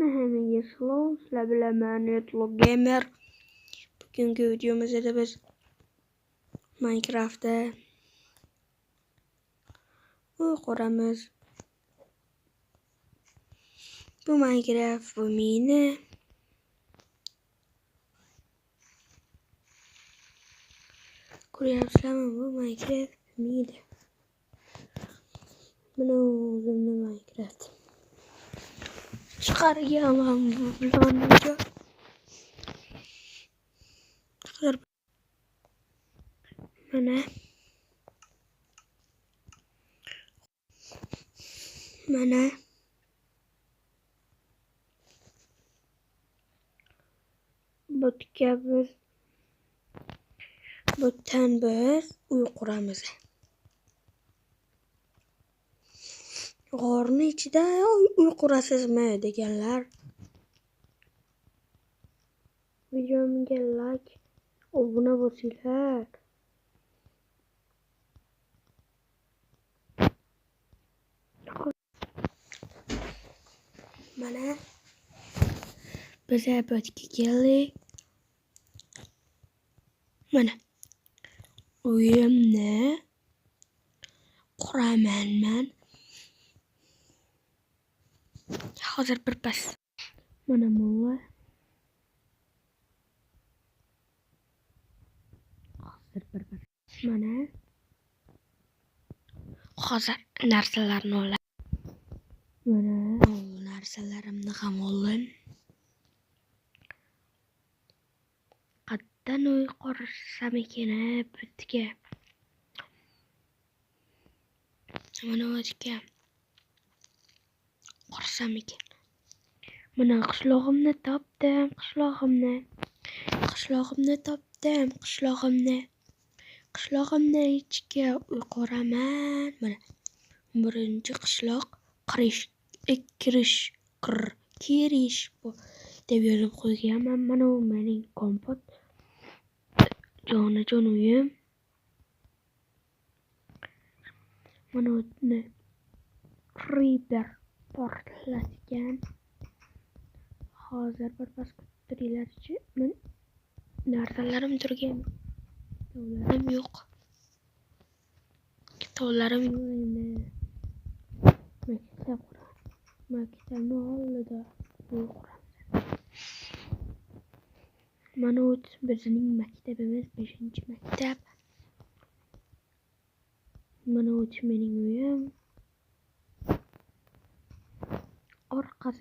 Hammaga salom, sizlar bilan men Netlog Gamer. Bugungi videomizda biz Minecraftda ko'ramiz. Bu Minecraft bu mini. Ko'ryapsizlarmi? Bu Minecraft mini. Mana o'zimni Minecraft. Chiqarganman bu bilan. Mana butdan biz uy quramiz. G'orning ichida uy qurasizmi deganlar. Videomga like, obuna bo'lsanglar. Mana biz abadga keldik. Mana uyimni quraman men. Hozir birpas. Mana mo'la. Mana hozir narsalarni olay. Mana narsalarimni ham oldim. Qatdan uy qursam ekan bitga. Mana o'tga qursam ekan. Mana qishlog'imni topdim, qishlog'imni ichiga uy quraman. Mana birinchi qishloq kirish bu deb yozib qo'yganman. Mana u mening kompot jonajon uyim. Mana uni creeper portlatgan. Hozir birpas kuttiringlarchi. Men narsalarim turgan. Kitoblarim yo'q endi. Maktabni oldida uy quramiz. Mana u bizning maktabimiz 5-maktab. Mana u mening uyim. Orqasi